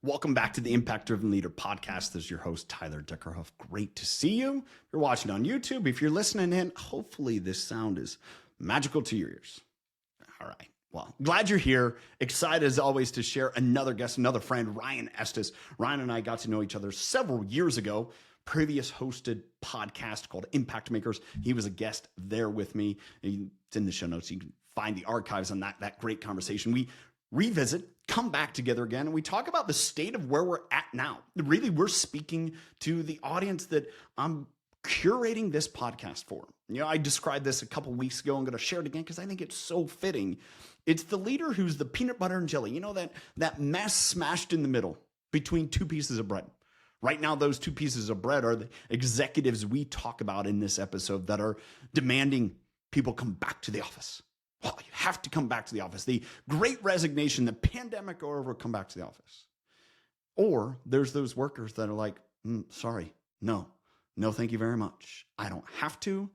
Welcome back to the Impact Driven Leader podcast. This is your host, Tyler Deckerhoff. Great to see you. If you're watching on YouTube, if you're listening in, hopefully this sound is magical to your ears. All right. Well, glad you're here. Excited as always to share another guest, another friend, Ryan Estis. Ryan and I got to know each other several years ago. Previous hosted podcast called Impact Makers. He was a guest there with me. It's in the show notes. You can find the archives on that great conversation. We revisit, come back together again, and we talk about the state of where we're at now. Really, we're speaking to the audience that I'm curating this podcast for. You know, I described this a couple weeks ago. I'm going to share it again because I think it's so fitting. It's the leader who's the peanut butter and jelly. You know, that mess smashed in the middle between two pieces of bread. Right now, those two pieces of bread are the executives we talk about in this episode that are demanding people come back to the office. Well, you have to come back to the office. The great resignation, the pandemic are over, come back to the office. Or there's those workers that are like, sorry, no, thank you very much. I don't have to.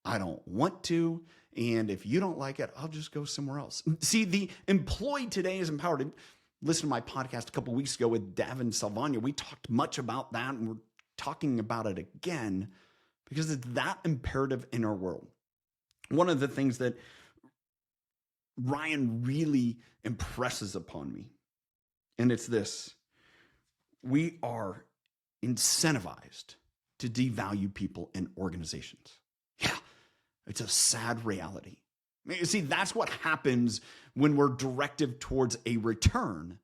I don't want to. And if you don't like it, I'll just go somewhere else. See, the employee today is empowered. Listen to my podcast a couple of weeks ago with Davin Salvagna. We talked much about that, and we're talking about it again because it's that imperative in our world. One of the things that Ryan really impresses upon me, and it's this: we are incentivized to devalue people and organizations. Yeah, it's a sad reality. You see, that's what happens when we're directed towards a return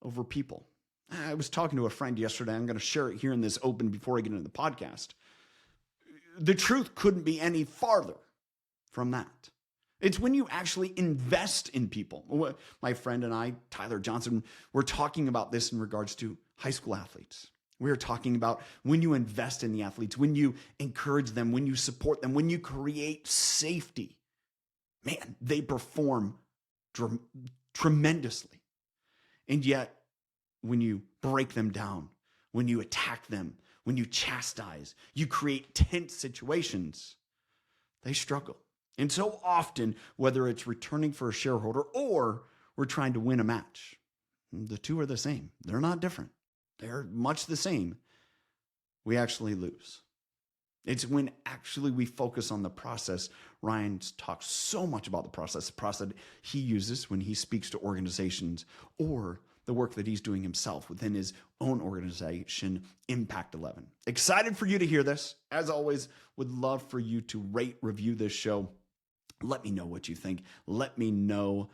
over people. I was talking to a friend yesterday. I'm going to share it here in this open before I get into the podcast. The truth couldn't be any farther from that. It's when you actually invest in people. My friend and I, Tyler Johnson, we're talking about this in regards to high school athletes. We're talking about when you invest in the athletes, when you encourage them, when you support them, when you create safety. Man, they perform tremendously. And yet, when you break them down, when you attack them, when you chastise, you create tense situations, they struggle. And so often, whether it's returning for a shareholder or we're trying to win a match, the two are the same. They're not different. They're much the same. We actually lose. It's when actually we focus on the process. Ryan talks so much about the process he uses when he speaks to organizations, or the work that he's doing himself within his own organization, Impact 11. Excited for you to hear this. As always, would love for you to rate, review this show. Let me know what you think. Let me know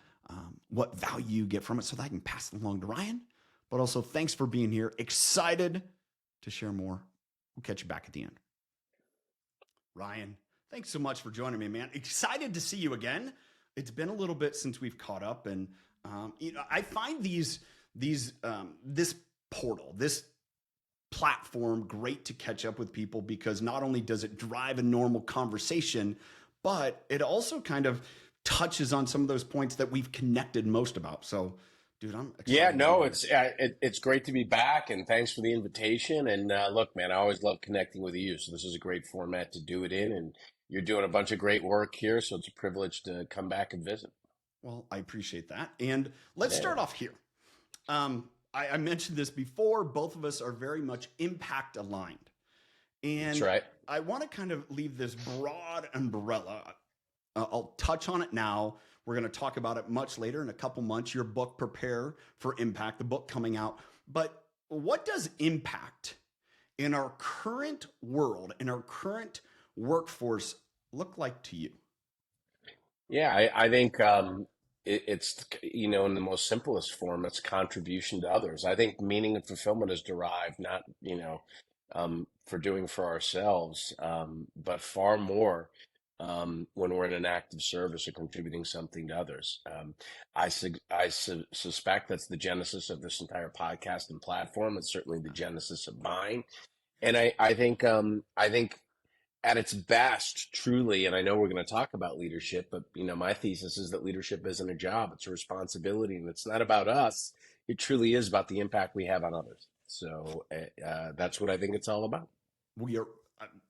what value you get from it so that I can pass it along to Ryan. But also, thanks for being here. Excited to share more. We'll catch you back at the end. Ryan, thanks so much for joining me, man. Excited to see you again. It's been a little bit since we've caught up, and I find this portal, this platform, great to catch up with people because not only does it drive a normal conversation, but it also kind of touches on some of those points that we've connected most about. So, dude, I'm excited. Yeah, no, it's great to be back, and thanks for the invitation. And look, man, I always love connecting with you. So this is a great format to do it in, and you're doing a bunch of great work here. So it's a privilege to come back and visit. Well, I appreciate that. And let's start off here. I mentioned this before. Both of us are very much impact aligned. And that's right. I want to kind of leave this broad umbrella. I'll touch on it now. We're going to talk about it much later in a couple months. Your book, Prepare for Impact, the book coming out. But what does impact in our current world, in our current workforce look like to you? Yeah, I think it's, in the most simplest form, it's contribution to others. I think meaning and fulfillment is derived not, for doing for ourselves, but far more when we're in an active service or contributing something to others. I suspect that's the genesis of this entire podcast and platform. It's certainly the genesis of mine. And I think at its best, truly, and I know we're going to talk about leadership, but my thesis is that leadership isn't a job; it's a responsibility, and it's not about us. It truly is about the impact we have on others. So that's what I think it's all about. We are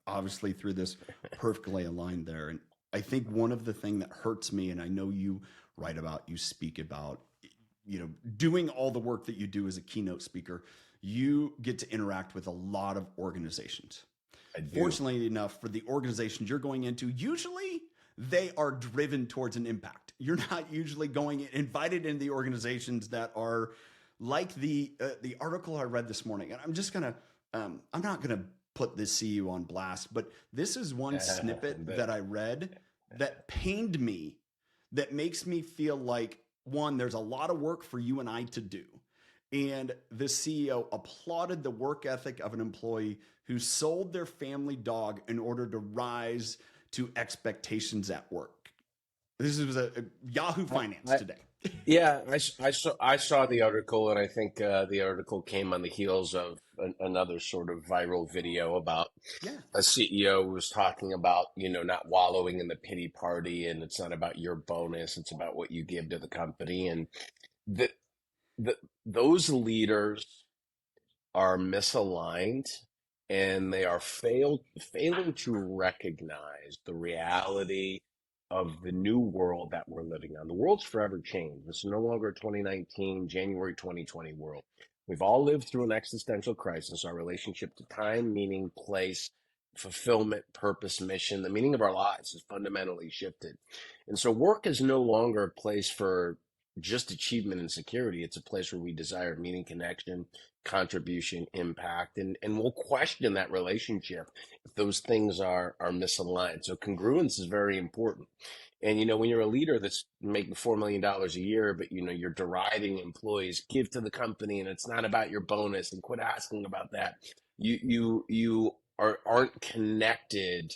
obviously through this perfectly aligned there, and I think one of the things that hurts me, and I know you write about, you speak about, doing all the work that you do as a keynote speaker, you get to interact with a lot of organizations. I do. Fortunately enough, for the organizations you're going into, usually they are driven towards an impact. You're not usually going invited into the organizations that are like the article I read this morning. And I'm not gonna put this CEO on blast, but this is one snippet But that I read that pained me, that makes me feel like, one, there's a lot of work for you and I to do. And the CEO applauded the work ethic of an employee who sold their family dog in order to rise to expectations at work. This was a Yahoo Finance I, today. Yeah, I saw the article, and I think the article came on the heels of another sort of viral video about Yeah. a CEO who was talking about, not wallowing in the pity party, and it's not about your bonus, it's about what you give to the company, and the, the those leaders are misaligned, and they are failing to recognize the reality of the new world that we're living on. The world's forever changed. It's no longer 2019, January 2020 world. We've all lived through an existential crisis. Our relationship to time, meaning, place, fulfillment, purpose, mission, the meaning of our lives has fundamentally shifted. And so work is no longer a place for just achievement and security. It's a place where we desire meaning, connection, contribution, impact, and we'll question that relationship if those things are misaligned. So congruence is very important. And when you're a leader that's making $4 million a year, but you're deriding employees, give to the company, and it's not about your bonus, and quit asking about that. You aren't connected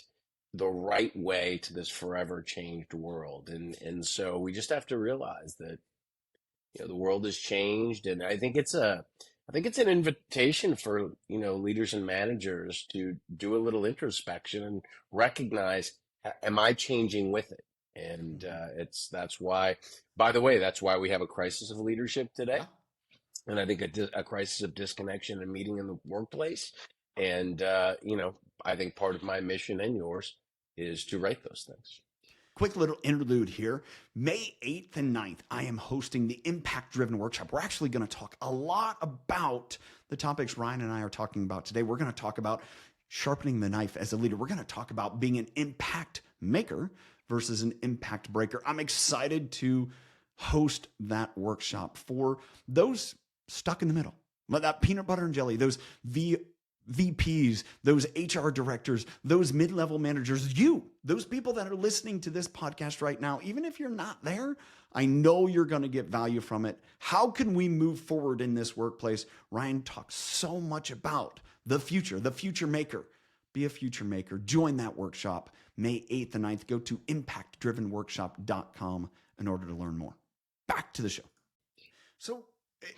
the right way to this forever changed world, and so we just have to realize that the world has changed, and I think it's an invitation for leaders and managers to do a little introspection and recognize, am I changing with it? And Mhm. that's why, by the way, that's why we have a crisis of leadership today, Yeah. and I think a crisis of disconnection and meeting in the workplace. And I think part of my mission and yours is to write those things. Quick little interlude here. May 8th and 9th, I am hosting the Impact Driven Workshop. We're actually going to talk a lot about the topics Ryan and I are talking about today. We're going to talk about sharpening the knife as a leader. We're going to talk about being an impact maker versus an impact breaker. I'm excited to host that workshop for those stuck in the middle. That peanut butter and jelly, those VPs, those HR directors, those mid level managers, those people that are listening to this podcast right now, even if you're not there, I know you're going to get value from it. How can we move forward in this workplace? Ryan talks so much about the future maker. Be a future maker. Join that workshop May 8th and 9th. Go to impactdrivenworkshop.com in order to learn more. Back to the show. So,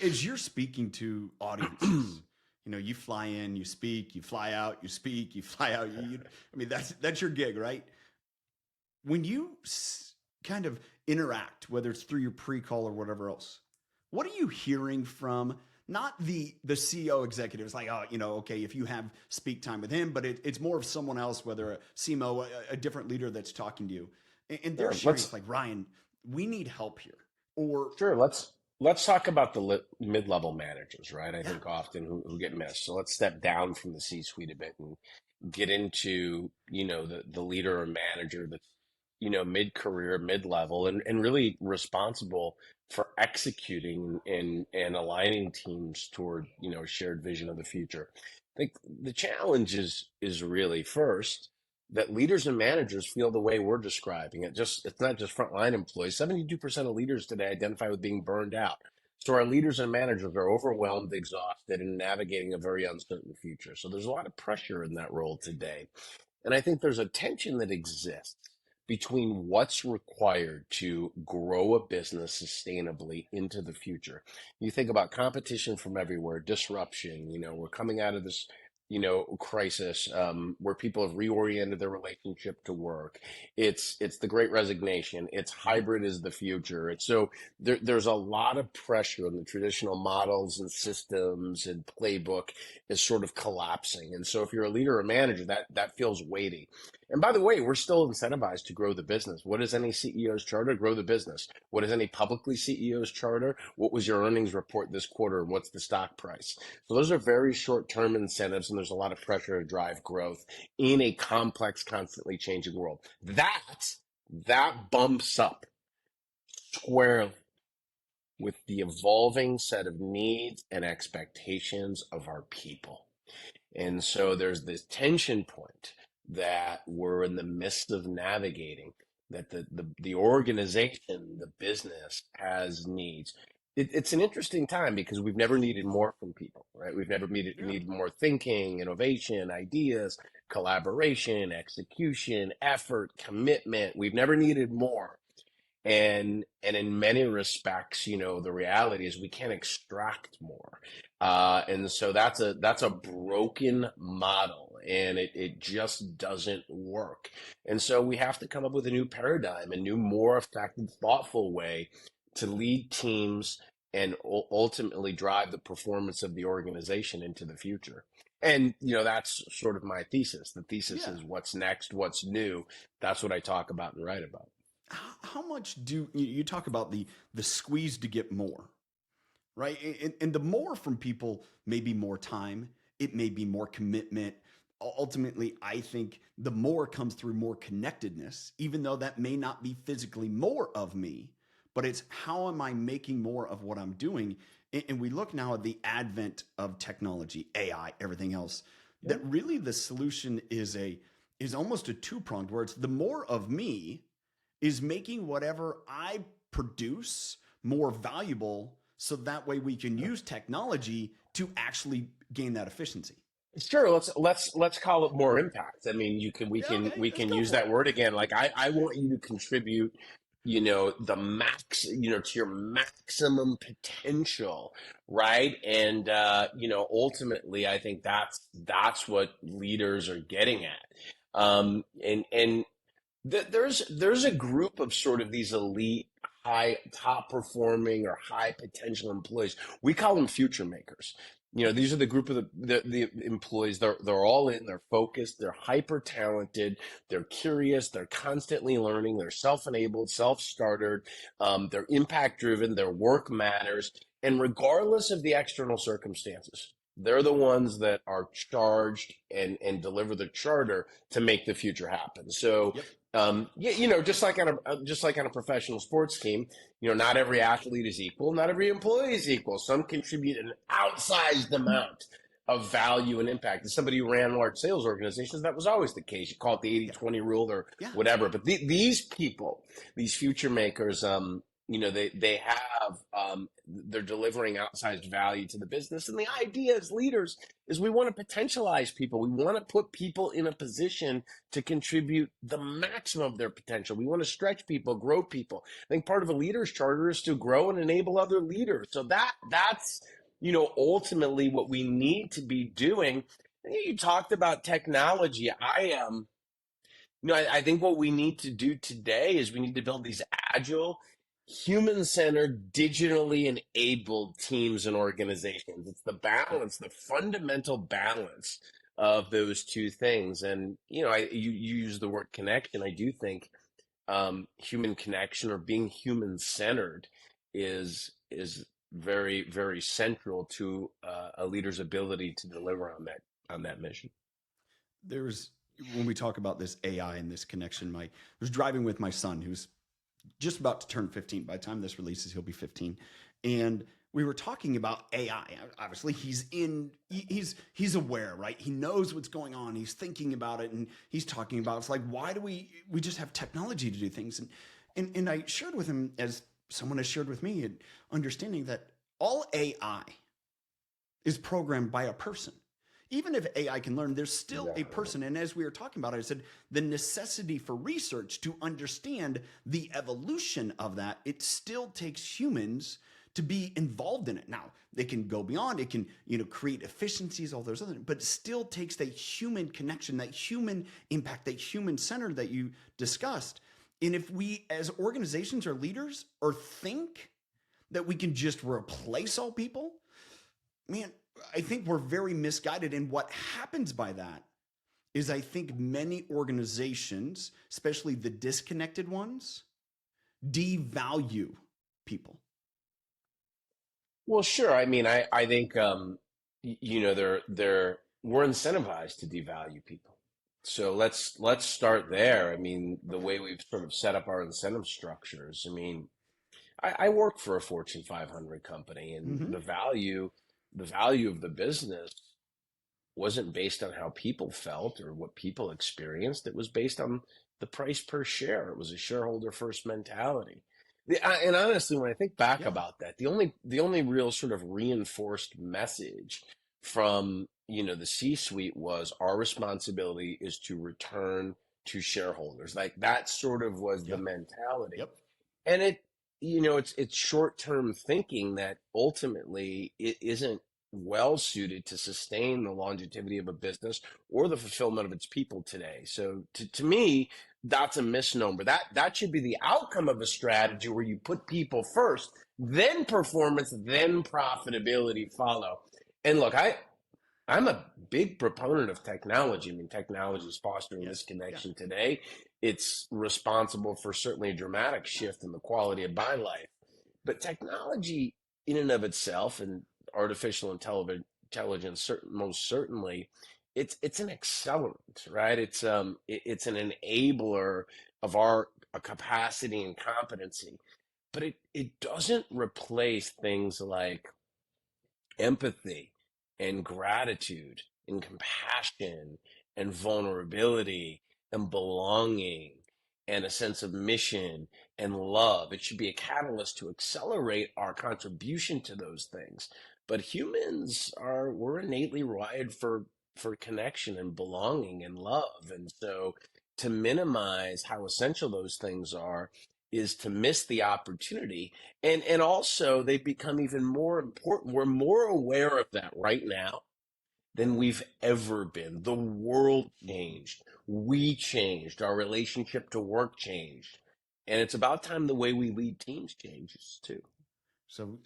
as you're speaking to audiences, you fly in, you speak, you fly out, you speak, you fly out. I mean, that's your gig, right? When you kind of interact, whether it's through your pre-call or whatever else, what are you hearing from not the CEO executives? Like, oh, okay, if you have speak time with him, but it's more of someone else, whether a CMO, a different leader that's talking to you, and they're Sure, sharing, it's let's like, Ryan, we need help here, or Sure, let's talk about the mid-level managers, right? I yeah, think often who get missed. So let's step down from the C-suite a bit and get into, the leader or manager that's, mid-career, mid-level, and really responsible for executing and aligning teams toward, a shared vision of the future. I think the challenge is really first that leaders and managers feel the way we're describing it. It's not just frontline employees. 72% of leaders today identify with being burned out. So our leaders and managers are overwhelmed, exhausted, and navigating a very uncertain future. So there's a lot of pressure in that role today. And I think there's a tension that exists between what's required to grow a business sustainably into the future. You think about competition from everywhere, disruption, we're coming out of this, crisis, where people have reoriented their relationship to work. It's the great resignation. It's mhm, hybrid is the future. It's so there's a lot of pressure on the traditional models and systems and playbook is sort of collapsing. And so if you're a leader or manager, that feels weighty. And by the way, we're still incentivized to grow the business. What is any CEO's charter? Grow the business. What is any publicly CEO's charter? What was your earnings report this quarter? And what's the stock price? So those are very short-term incentives, and there's a lot of pressure to drive growth in a complex, constantly changing world. That bumps up squarely with the evolving set of needs and expectations of our people. And so there's this tension point that we're in the midst of navigating, that the organization, the business has needs. It's an interesting time because we've never needed more from people, right? We've never Yeah. needed more thinking, innovation, ideas, collaboration, execution, effort, commitment. We've never needed more. And in many respects, the reality is we can't extract more. And so that's a broken model, and it just doesn't work. And so we have to come up with a new paradigm, a new, more effective, thoughtful way to lead teams and ultimately drive the performance of the organization into the future. And that's sort of my thesis. The thesis Yeah. is what's next, what's new. That's what I talk about and write about. How much do you talk about the squeeze to get more, right? And the more from people may be more time, it may be more commitment. Ultimately, I think the more comes through more connectedness, even though that may not be physically more of me, but it's how am I making more of what I'm doing? And we look now at the advent of technology, AI, everything else, Yeah. that really the solution is almost a two-pronged, where it's the more of me is making whatever I produce more valuable, so that way we can use technology to actually gain that efficiency. Sure, let's call it more impact. I mean, you can we Yeah, can okay, we let's can go use for that it. word again. Like I want you to contribute, the max, to your maximum potential, right? And ultimately, I think that's what leaders are getting at. And there's a group of sort of these elite, high, top performing or high potential employees. We call them future makers. These are the group of the employees. They're all in. They're focused. They're hyper talented. They're curious. They're constantly learning. They're self-enabled, self-startered. They're impact driven. Their work matters, and regardless of the external circumstances, they're the ones that are charged and deliver the charter to make the future happen. So Yep. yeah, just like on a professional sports team, not every athlete is equal, not every employee is equal. Some contribute an outsized amount of value and impact. As somebody who ran large sales organizations, that was always the case. You call it the 80 Yeah. 20 rule or Yeah. whatever. But these people, these future makers, they have they're delivering outsized value to the business. And the idea as leaders is we want to potentialize people. We want to put people in a position to contribute the maximum of their potential. We want to stretch people, grow people. I think part of a leader's charter is to grow and enable other leaders. So that's ultimately what we need to be doing. You talked about technology. I think what we need to do today is we need to build these agile, human-centered, digitally enabled teams and organizations. It's the Yep. balance, the fundamental balance of those two things. And you use the word connection. I do think human connection or being human-centered is very, very central to a leader's ability to deliver on that mission. There's When we talk about this AI and this connection, I was driving with my son who's just about to turn 15. By the time this releases, he'll be 15. And we were talking about AI. Obviously, he's aware, right? He knows what's going on. He's thinking about it, and he's talking about it's like, why do we just have technology to do things? And I shared with him, as someone has shared with me, understanding that all AI is programmed by a person. Even if AI can learn, there's still a Exactly. person. And as we were talking about it, I said the necessity for research to understand the evolution of that, it still takes humans to be involved in it. Now, they can go beyond, it can, create efficiencies, all those other, but it still takes that human connection, that human impact, that human center that you discussed. And if we as organizations or leaders or think that we can just replace all people, man, I think we're very misguided. And what happens by that is I think many organizations, especially the disconnected ones, devalue people. Well, sure. I mean, I think they're we're incentivized to devalue people. So let's start there. I mean, the way we've sort of set up our incentive structures. I mean, I work for a Fortune 500 company, and Mm-hmm. the value of the business wasn't based on how people felt or what people experienced. It was based on the price per share. It was a shareholder first mentality. And honestly, when I think back Yeah. about that, the only real sort of reinforced message from the C-suite was our responsibility is to return to shareholders. Like that sort of was the Yep. mentality. Yep. And it's short-term thinking that ultimately it isn't well suited to sustain the longevity of a business or the fulfillment of its people today. So to me, that's a misnomer. That should be the outcome of a strategy where you put people first, then performance, then profitability follow. And look, I'm a big proponent of technology. I mean, technology is fostering this Yes. Yeah. connection today. It's responsible for certainly a dramatic shift in the quality of my life. But technology, in and of itself, and artificial intelligence, most certainly, it's an accelerant, right? It's an enabler of our capacity and competency, but it doesn't replace things like empathy and gratitude and compassion and vulnerability and belonging and a sense of mission and love. It should be a catalyst to accelerate our contribution to those things. But we're innately wired for connection and belonging and love. And so to minimize how essential those things are is to miss the opportunity, and also they've become even more important. We're more aware of that right now than we've ever been. The world changed. We changed. Our relationship to work changed. And it's about time the way we lead teams changes too. So,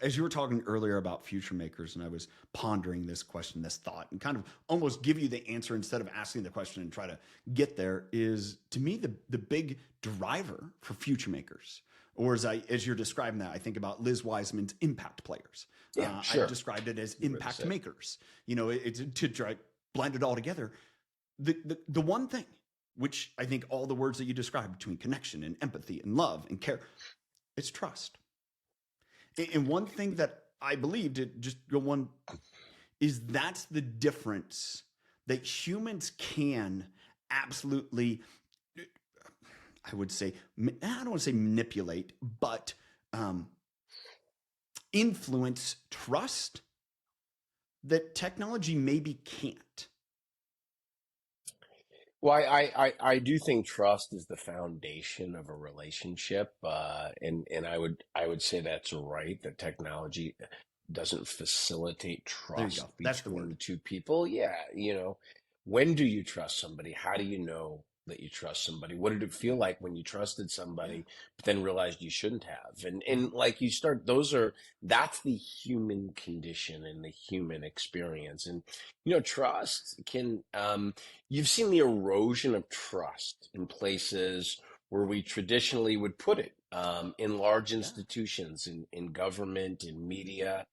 as you were talking earlier about future makers, and I was pondering this question, this thought, and kind of almost give you the answer instead of asking the question and try to get there, is to me the big driver for future makers. Or as you're describing that, I think about Liz Wiseman's impact players. Yeah, I've sure. described it as Good way to impact say it. makers. It's to try blend it all together. The one thing, which I think all the words that you described between connection and empathy and love and care, it's trust. And one thing that I believe, to just go one, is that's the difference that humans can absolutely, I would say, I don't want to say manipulate, but influence trust that technology maybe can't. Well, I do think trust is the foundation of a relationship, and I would say that's right. That technology doesn't facilitate There you go. trust That's the word. between two people. Yeah, when do you trust somebody? How do you know that you trust somebody? What did it feel like when you trusted Yeah. somebody, but then realized you shouldn't have? And Mm-hmm. and like that's the human condition and the human experience. And trust can you've seen the erosion of trust in places where we traditionally would put it, in large Yeah. institutions, in government, in media.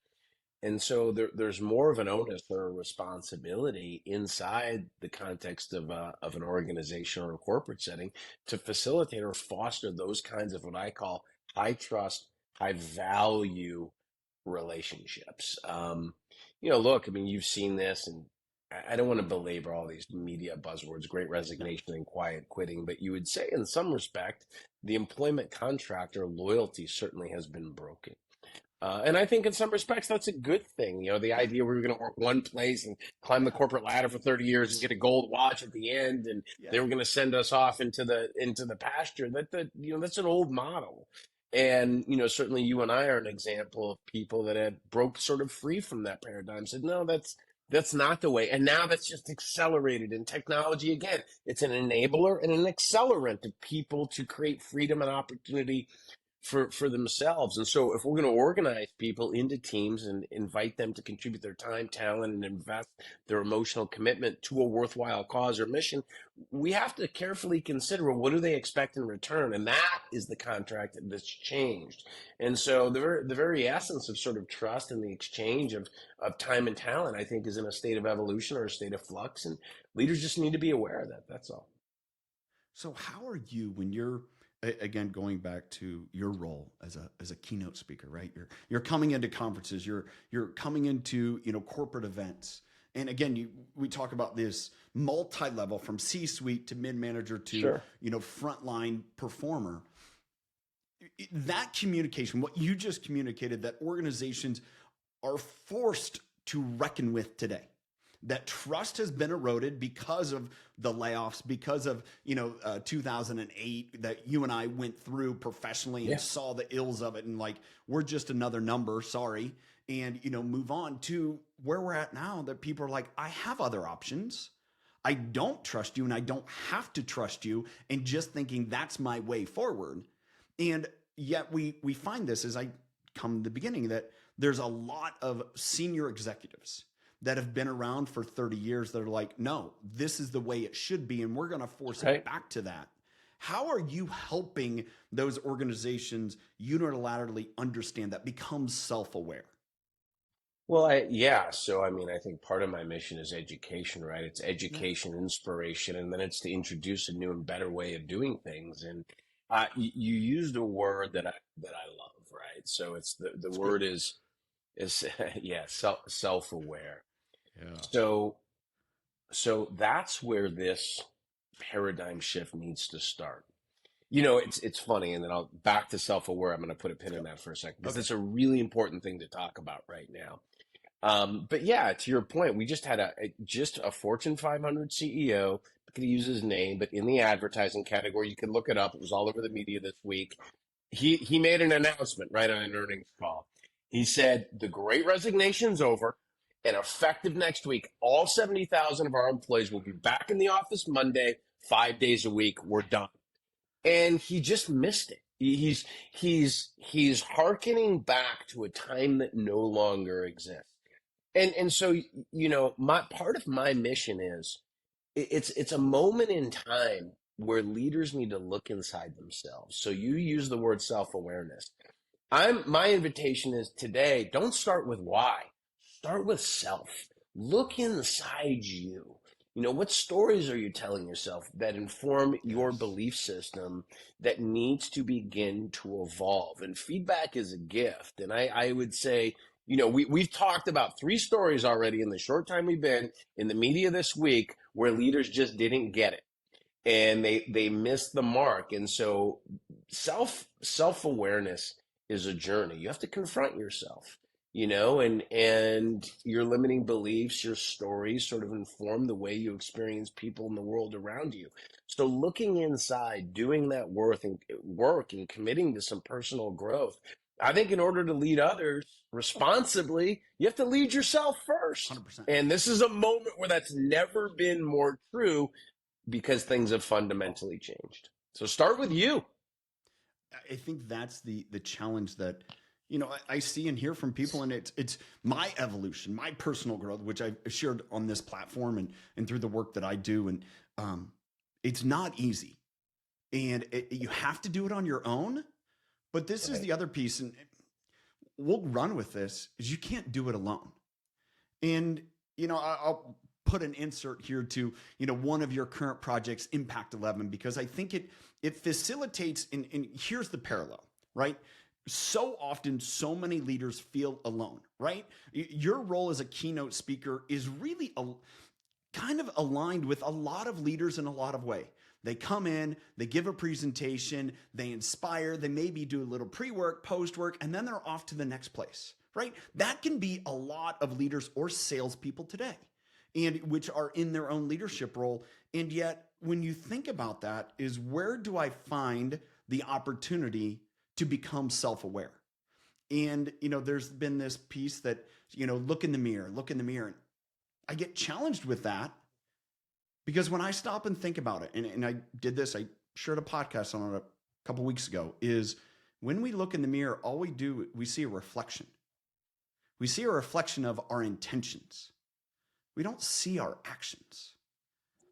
And so there's more of an onus or a responsibility inside the context of an organization or a corporate setting to facilitate or foster those kinds of what I call high trust, high value relationships. Look, I mean, you've seen this, and I don't want to belabor all these media buzzwords, great No. resignation and quiet quitting, but you would say in some respect, the employment contract or loyalty certainly has been broken. And I think in some respects that's a good thing. The Yeah. idea we were going to work one place and climb the Yeah. corporate ladder for 30 years and get a gold watch at the end, and they Yeah. were going to send us off into the pasture. That's an old model. And certainly you and I are an example of people that had broke sort of free from that paradigm. Said no, that's not the way. And now that's just accelerated in technology again. It's an enabler and an accelerant of people to create freedom and opportunity for themselves. And so if we're going to organize people into teams and invite them to contribute their time, talent, and invest their emotional commitment to a worthwhile cause or mission, we have to carefully consider, well, what do they expect in return? And that is the contract that's changed. And so the very essence of sort of trust and the exchange of time and talent, I think, is in a state of evolution or a state of flux. And leaders just need to be aware of that. That's all. So how are you when you're again going back to your role as a keynote speaker, right? You're coming into conferences, you're coming into, corporate events. And again, we talk about this multi-level from C-suite to mid-manager to, Sure. frontline performer. That communication, what you just communicated, that organizations are forced to reckon with today. That trust has been eroded because of the layoffs, because of 2008 that you and I went through professionally and Yeah. saw the ills of it, and like we're just another number, sorry, and move on to where we're at now. That people are like, I have other options. I don't trust you, and I don't have to trust you, and just thinking that's my way forward. And yet we find this as I come to the beginning that there's a lot of senior executives that have been around for 30 years that are like, no, this is the way it should be, and we're going to force it Right. back to that. How are you helping those organizations unilaterally understand that, become self-aware? Well, yeah. So, I mean, I think part of my mission is education, right? It's Yeah. education, inspiration, and then it's to introduce a new and better way of doing things. And you used a word that I love, right? So it's the It's good. word is yeah, self-aware. Yeah. So that's where this paradigm shift needs to start. It's funny, and then I'll back to self-aware. I'm going to put a pin Let's in go. that for a second because Okay. it's a really important thing to talk about right now. But yeah, to your point, we just had just a Fortune 500 CEO. I could use his name, but in the advertising category, you can look it up. It was all over the media this week. He made an announcement right on an earnings call. He said the Great Resignation's over, and effective next week, all 70,000 of our employees will be back in the office Monday, 5 days a week. We're done, and he just missed it. He's hearkening back to a time that no longer exists. And so my part of my mission is it's a moment in time where leaders need to look inside themselves. So you use the word self-awareness. My invitation is today, don't start with why. Start with self. Look inside you. What stories are you telling yourself that inform your Yes. belief system that needs to begin to evolve? And feedback is a gift. And I would say, we've talked about 3 stories already in the short time we've been in the media this week where leaders just didn't get it and they missed the mark. And so self-awareness is a journey. You have to confront yourself, and your limiting beliefs, your stories sort of inform the way you experience people in the world around you. So looking inside, doing that work and committing to some personal growth. I think in order to lead others responsibly, you have to lead yourself first. 100%. And this is a moment where that's never been more true because things have fundamentally changed. So start with you. I think that's the challenge that I see and hear from people, and it's my evolution, my personal growth, which I've shared on this platform and through the work that I do, and it's not easy, and you have to do it on your own. But this is Right. the other piece, and we'll run with this: is you can't do it alone. And I'll put an insert here to one of your current projects, Impact 11, because I think it facilitates. And here's the parallel, right? So often, so many leaders feel alone, right? Your role as a keynote speaker is really kind of aligned with a lot of leaders in a lot of way. They come in, they give a presentation, they inspire, they maybe do a little pre-work, post-work, and then they're off to the next place, right? That can be a lot of leaders or salespeople today, and which are in their own leadership role. And yet, when you think about that, is where do I find the opportunity to become self-aware? And there's been this piece that look in the mirror, look in the mirror. And I get challenged with that because when I stop and think about it, and I did this, I shared a podcast on it a couple weeks ago, is when we look in the mirror, all we do, we see a reflection. We see a reflection of our intentions. We don't see our actions.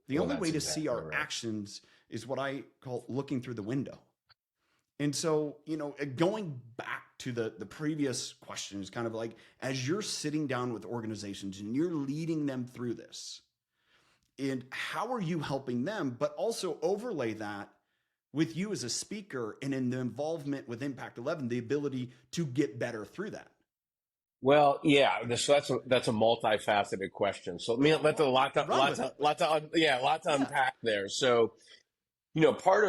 The Well, only way that's to see exactly our right. actions is what I call looking through the window. And so, going back to the previous question is kind of like, as you're sitting down with organizations and you're leading them through this, and how are you helping them, but also overlay that with you as a speaker and in the involvement with Impact 11, the ability to get better through that. Well, yeah, so that's a multifaceted question. So let the Well, run with it. lot to Yeah. unpack there. So, part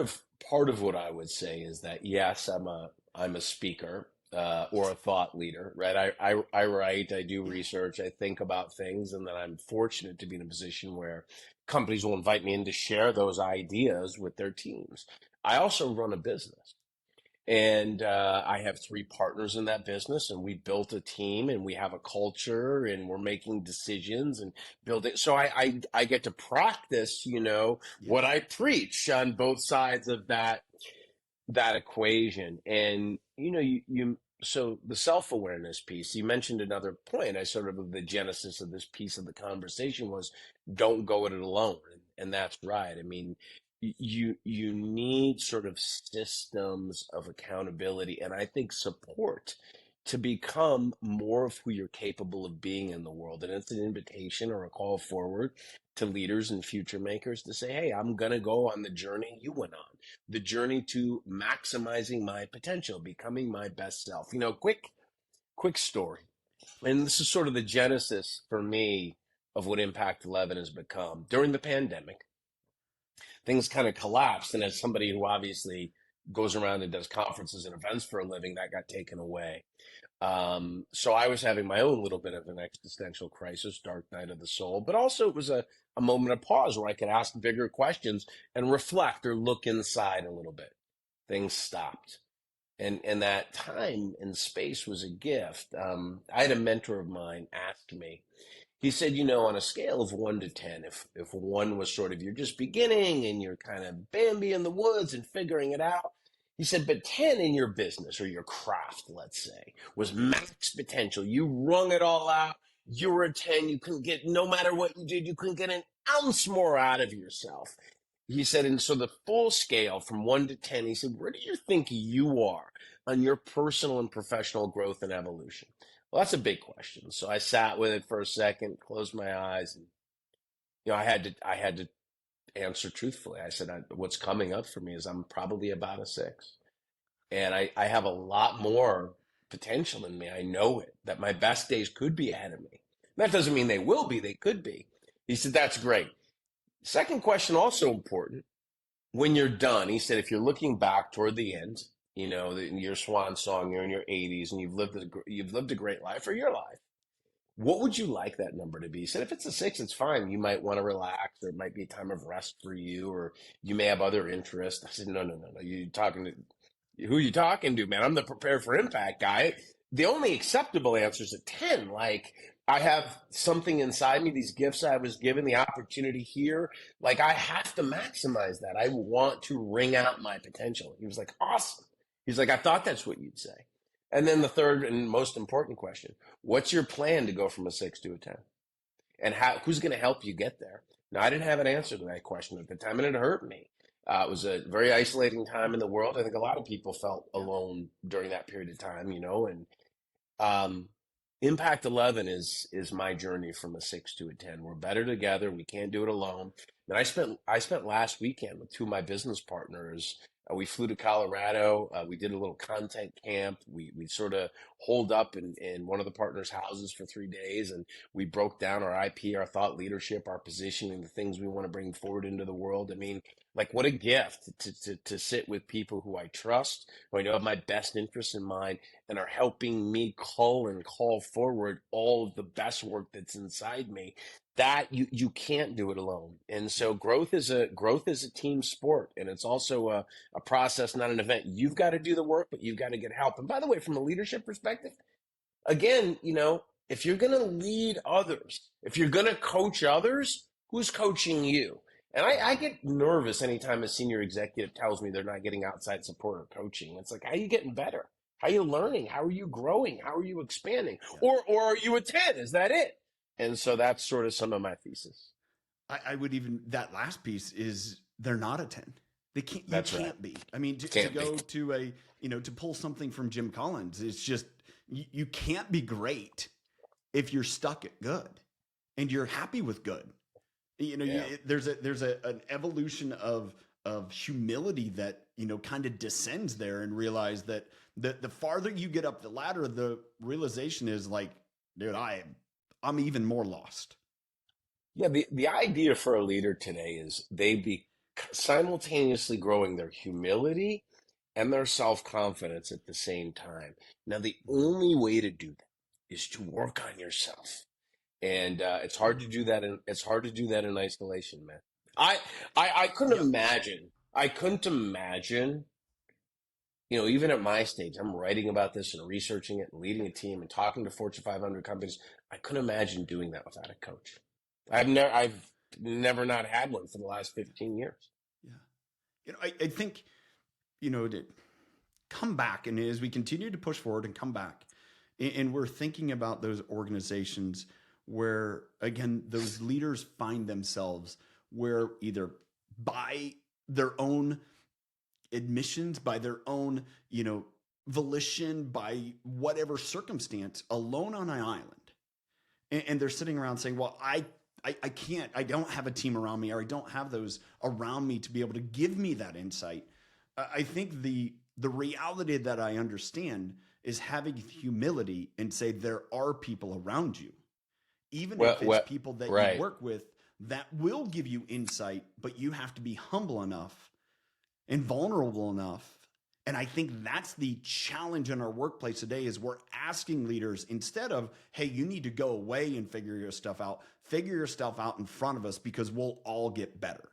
of what I would say is that yes, I'm a speaker or a thought leader, right? I write, I do Yeah. research, I think about things, and then I'm fortunate to be in a position where companies will invite me in to share those ideas with their teams. I also run a business. And I have three partners in that business, and we built a team, and we have a culture, and we're making decisions and building. So I get to practice, Yeah. what I preach on both sides of that equation. And you so the self-awareness piece, you mentioned another point. I sort of the genesis of this piece of the conversation was don't go it alone. And that's right. I mean, you need sort of systems of accountability and I think support to become more of who you're capable of being in the world. And it's an invitation or a call forward to leaders and future makers to say, hey, I'm going to go on the journey you went on, the journey to maximizing my potential, becoming my best self. Quick story. And Please. this is sort of the genesis for me of what Impact 11 has become. During the pandemic, things kind of collapsed. And as somebody who obviously goes around and does conferences and events for a living, that got taken away. So I was having my own little bit of an existential crisis, dark night of the soul, but also it was a moment of pause where I could ask bigger questions and reflect or look inside a little bit. Things stopped. And that time and space was a gift. I had a mentor of mine ask me, he said, on a scale of 1 to 10, if one was sort of you're just beginning and you're kind of Bambi in the woods and figuring it out, he said, but 10 in your business or your craft, let's say, was max potential. You wrung it all out. You were a 10. You couldn't get, no matter what you did, you couldn't get an ounce more out of yourself. He said, and so the full scale from 1 to 10, he said, where do you think you are on your personal and professional growth and evolution? Well, that's a big question. So I sat with it for a second, closed my eyes, and I had to answer truthfully. I said, what's coming up for me is I'm probably about a 6, and I have a lot more potential in me. I know it that my best days could be ahead of me. That doesn't mean they will be. They could be. He said, that's great. Second question, also important. When you're done, he said, if you're looking back toward the end, your swan song, you're in your 80s, and you've lived a great life or your life. What would you like that number to be? He said, if it's a 6, it's fine. You might want to relax, or it might be a time of rest for you, or you may have other interests. I said, no, no, no, no. Who are you talking to, man? I'm the prepare for impact guy. The only acceptable answer is a 10. Like, I have something inside me, these gifts I was given, the opportunity here. Like, I have to maximize that. I want to wring out my potential. He was like, awesome. He's like, I thought that's what you'd say. And then the third and most important question, what's your plan to go from a 6 to a 10? And who's going to help you get there? Now, I didn't have an answer to that question at the time, and it hurt me. It was a very isolating time in the world. I think a lot of people felt Yeah. alone during that period of time, and um, Impact 11 is my journey from a 6 to a 10. We're better together. We can't do it alone. And I spent last weekend with two of my business partners. We flew to Colorado. We did a little content camp. We sort of holed up in one of the partners' houses for 3 days, and we broke down our IP, our thought leadership, our positioning, the things we want to bring forward into the world. I mean, like what a gift to sit with people who I trust, who I know have my best interests in mind, and are helping me call forward all of the best work that's inside me. That you can't do it alone. And so growth is a team sport, and it's also a process, not an event. You've got to do the work, but you've got to get help. And by the way, from a leadership perspective, again, if you're going to lead others, if you're going to coach others, who's coaching you? And I get nervous anytime a senior executive tells me they're not getting outside support or coaching. It's like, how are you getting better? How are you learning? How are you growing? How are you expanding? Yeah. Or are you a 10? Is that it? And so that's sort of some of my thesis. I would even, that last piece is they're not a 10. They can't, you That's right. can't be. I mean, to Can't be. go to a, to pull something from Jim Collins, it's just, you can't be great if you're stuck at good and you're happy with good. Yeah. There's an evolution of humility that, kind of descends there, and realize that the farther you get up the ladder, the realization is like, dude, I'm even more lost. Yeah, the idea for a leader today is they be simultaneously growing their humility and their self-confidence at the same time. Now, the only way to do that is to work on yourself. And it's hard to do that in isolation, man. I I couldn't Yep. imagine. I couldn't imagine, even at my stage, I'm writing about this and researching it and leading a team and talking to Fortune 500 companies. I couldn't imagine doing that without a coach. I've never not had one for the last 15 years. Yeah. I think, to come back, and as we continue to push forward and come back, and we're thinking about those organizations where, again, those leaders find themselves, where either by their own admissions, by their own, volition, by whatever circumstance, alone on an island. And they're sitting around saying, well, I can't, I don't have a team around me, or I don't have those around me to be able to give me that insight. I think the reality that I understand is having humility and say there are people around you, even Well, if it's well, people that you right. work with, that will give you insight, but you have to be humble enough and vulnerable enough. And I think that's the challenge in our workplace today, is we're asking leaders, instead of, hey, you need to go away and figure your stuff out in front of us, because we'll all get better.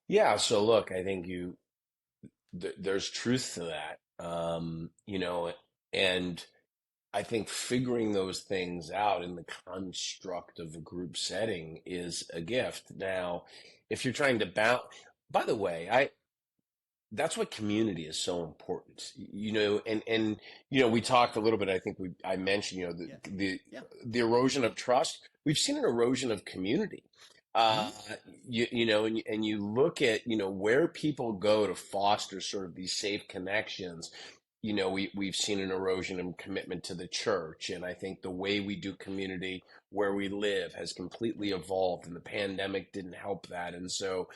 Yeah. So look, I think there's truth to that. And I think figuring those things out in the construct of a group setting is a gift. Now, if you're trying to balance, by the way, that's what community is so important, and we talked a little bit. I think I mentioned, Yeah. Yeah. the erosion of trust. We've seen an erosion of community. Mm-hmm. Uh, and you look at, where people go to foster sort of these safe connections. We've seen an erosion of commitment to the church, and I think the way we do community where we live has completely evolved, and the pandemic didn't help that. And so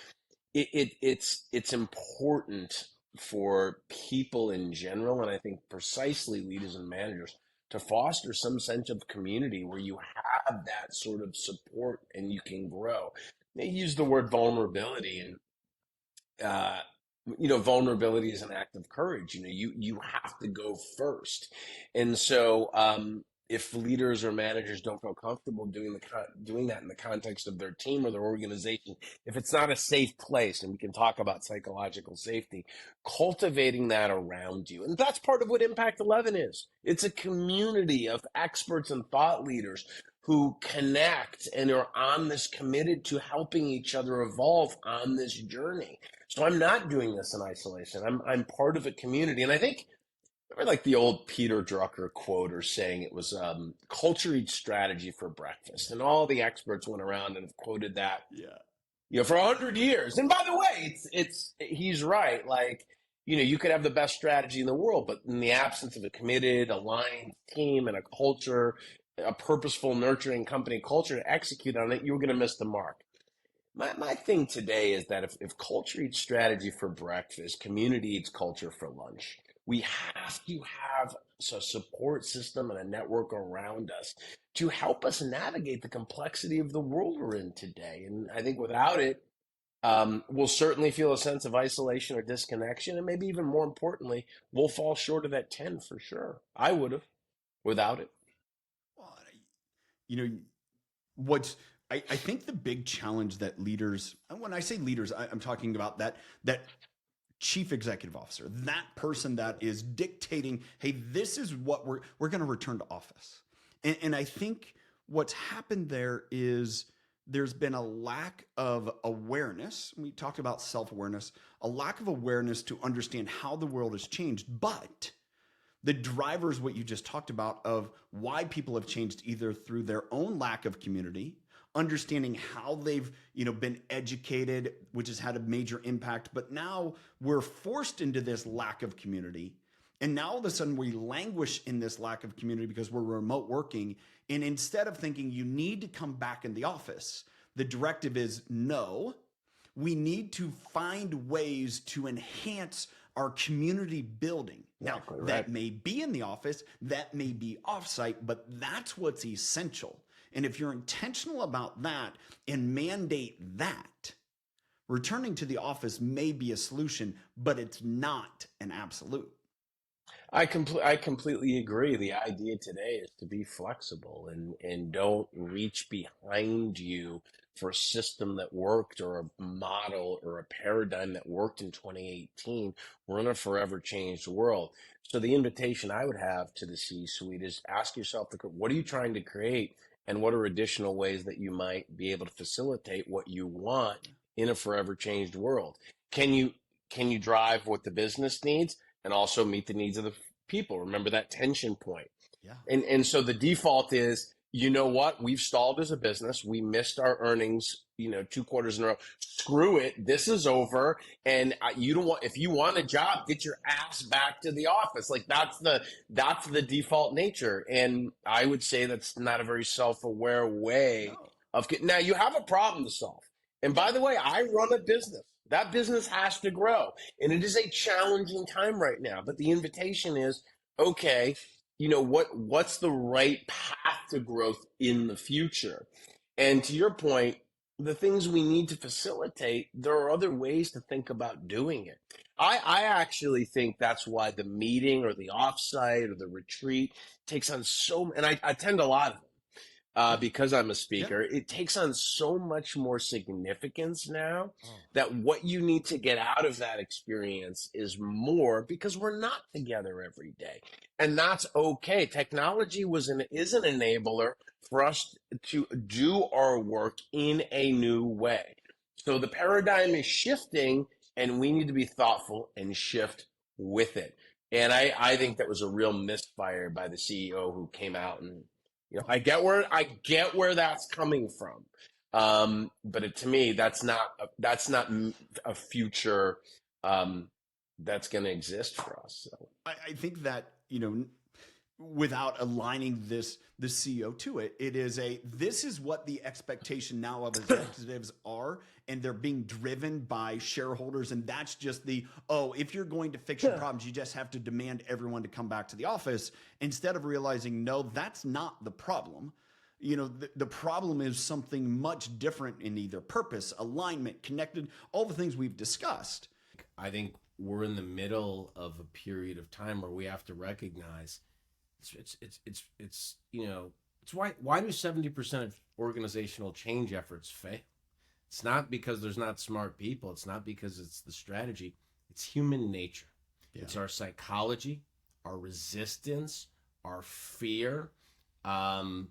it's important for people in general, and I think precisely leaders and managers, to foster some sense of community where you have that sort of support and you can grow. They use the word vulnerability, and uh, vulnerability is an act of courage. You have to go first, and so if leaders or managers don't feel comfortable doing that in the context of their team or their organization, if it's not a safe place, and we can talk about psychological safety, cultivating that around you, and that's part of what Impact 11 is. It's a community of experts and thought leaders who connect and are on this, committed to helping each other evolve on this journey. So I'm not doing this in isolation. I'm part of a community. And I think, remember, like the old Peter Drucker quote, or saying, it was culture eats strategy for breakfast. And all the experts went around and have quoted that, Yeah. for 100 years. And by the way, he's right. Like, you could have the best strategy in the world, but in the absence of a committed, aligned team and a culture, a purposeful, nurturing company culture to execute on it, you're going to miss the mark. My thing today is that if culture eats strategy for breakfast, community eats culture for lunch. We have to have a support system and a network around us to help us navigate the complexity of the world we're in today. And I think without it, we'll certainly feel a sense of isolation or disconnection. And maybe even more importantly, we'll fall short of that 10 for sure. I would have without it. Well, you know, what's I think the big challenge that leaders, and when I say leaders, I'm talking about that chief executive officer, that person that is dictating, hey, this is what we're going to return to office. And I think what's happened there is there's been a lack of awareness. We talked about self-awareness, a lack of awareness to understand how the world has changed. But the drivers, what you just talked about, of why people have changed, either through their own lack of community, understanding how they've been educated, which has had a major impact, but now we're forced into this lack of community. And now all of a sudden we languish in this lack of community because we're remote working. And instead of thinking you need to come back in the office, the directive is no, we need to find ways to enhance our community building. Now, Exactly, right. that may be in the office, that may be offsite, but that's what's essential. And if you're intentional about that and mandate that, returning to the office may be a solution, but it's not an absolute. I completely agree. The idea today is to be flexible and don't reach behind you for a system that worked or a model or a paradigm that worked in 2018. We're in a forever changed world. So the invitation I would have to the C-suite is ask yourself, what are you trying to create, and what are additional ways that you might be able to facilitate what you want in a forever changed world? Can you drive what the business needs and also meet the needs of the people? Remember that tension point. Yeah. And so the default is, you know what? We've stalled as a business. We missed our earnings, 2 quarters in a row. Screw it. This is over. And you don't want, if you want a job, get your ass back to the office. Like that's the default nature. And I would say that's not a very self-aware way of now you have a problem to solve. And by the way, I run a business. That business has to grow. And it is a challenging time right now. But the invitation is, okay, what's the right path to growth in the future? And to your point, the things we need to facilitate, there are other ways to think about doing it. I actually think that's why the meeting or the offsite or the retreat takes on and I attend a lot of them. Because I'm a speaker, it takes on so much more significance now that what you need to get out of that experience is more, because we're not together every day. And that's okay. Technology is an enabler for us to do our work in a new way. So the paradigm is shifting, and we need to be thoughtful and shift with it. And I think that was a real misfire by the CEO who came out and, I get where that's coming from, but to me, that's not a future that's going to exist for us. So. I think that without aligning the CEO to it, this is what the expectation now of executives are, and they're being driven by shareholders, and that's just if you're going to fix your problems, you just have to demand everyone to come back to the office, instead of realizing, no, that's not the problem. The problem is something much different in either purpose, alignment, connected, all the things we've discussed. I think we're in the middle of a period of time where we have to recognize it's why do 70% of organizational change efforts fail? It's not because there's not smart people. It's not because it's the strategy. It's human nature. Yeah. It's our psychology, our resistance, our fear. And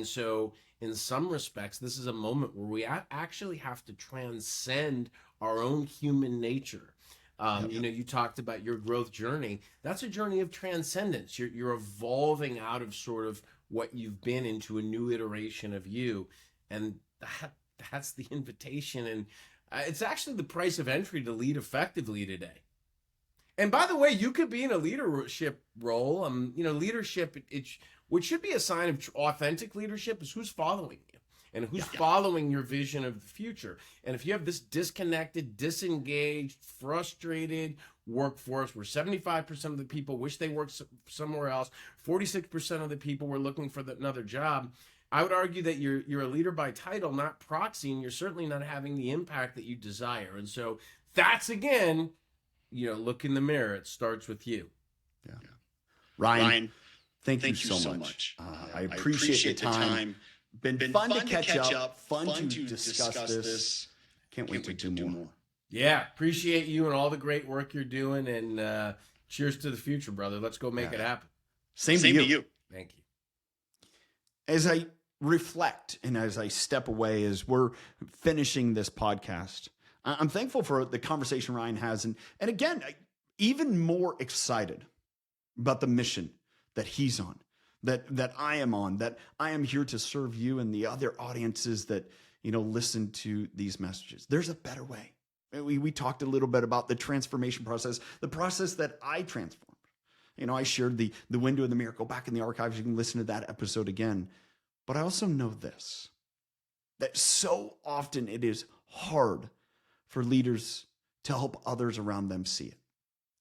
so in some respects, this is a moment where we actually have to transcend our own human nature. You talked about your growth journey. That's a journey of transcendence. You're evolving out of sort of what you've been into a new iteration of you. And that's the invitation. And it's actually the price of entry to lead effectively today. And by the way, you could be in a leadership role. Leadership, what should be a sign of authentic leadership is who's following you and who's following your vision of the future. And if you have this disconnected, disengaged, frustrated workforce where 75% of the people wish they worked somewhere else, 46% of the people were looking for another job, I would argue that you're a leader by title, not proxy, and you're certainly not having the impact that you desire. And so that's, again, look in the mirror. It starts with you. Yeah. Ryan, thank you so much. I appreciate the time. Been fun to catch up, fun to discuss this. Can't wait to do more. Yeah, appreciate you and all the great work you're doing, and cheers to the future, brother. Let's go make it happen. Same to you. Thank you. As I reflect and as I step away, as we're finishing this podcast, I'm thankful for the conversation Ryan has. And again, even more excited about the mission that he's on, that I am on, that I am here to serve you and the other audiences that, listen to these messages. There's a better way. We talked a little bit about the transformation process, the process that I transformed. I shared the window of the mirror. Go back in the archives. You can listen to that episode again. But I also know this, that so often it is hard for leaders to help others around them see it,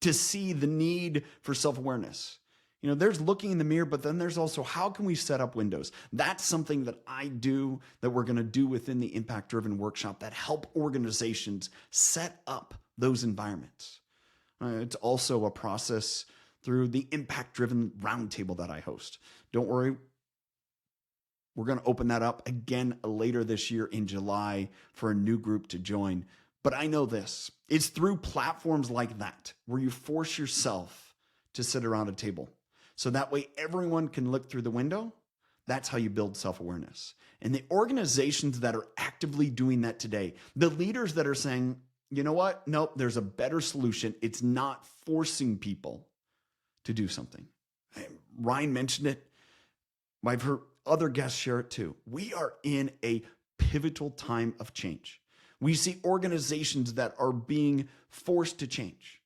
to see the need for self-awareness. There's looking in the mirror, but then there's also how can we set up windows? That's something that I do, that we're going to do within the Impact Driven Workshop, that help organizations set up those environments. It's also a process through the Impact Driven Roundtable that I host. Don't worry, we're going to open that up again later this year in July for a new group to join. But I know this, it's through platforms like that where you force yourself to sit around a table. So that way everyone can look through the window. That's how you build self-awareness. And the organizations that are actively doing that today, the leaders that are saying, you know what? Nope, there's a better solution. It's not forcing people to do something. Ryan mentioned it. I've heard other guests share it too. We are in a pivotal time of change. We see organizations that are being forced to change.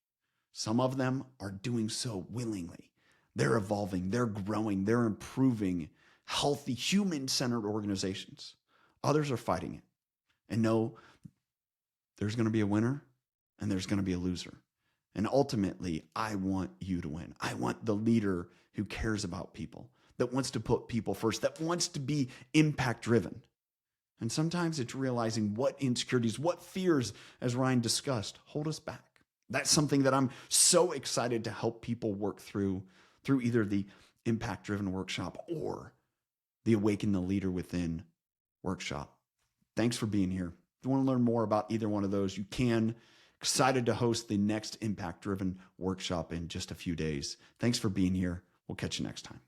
Some of them are doing so willingly. They're evolving, they're growing, they're improving healthy, human-centered organizations. Others are fighting it. And know there's going to be a winner and there's going to be a loser. And ultimately, I want you to win. I want the leader who cares about people, that wants to put people first, that wants to be impact-driven. And sometimes it's realizing what insecurities, what fears, as Ryan discussed, hold us back. That's something that I'm so excited to help people work through either the Impact Driven Workshop or the Awaken the Leader Within Workshop. Thanks for being here. If you want to learn more about either one of those, you can. Excited to host the next Impact Driven Workshop in just a few days. Thanks for being here. We'll catch you next time.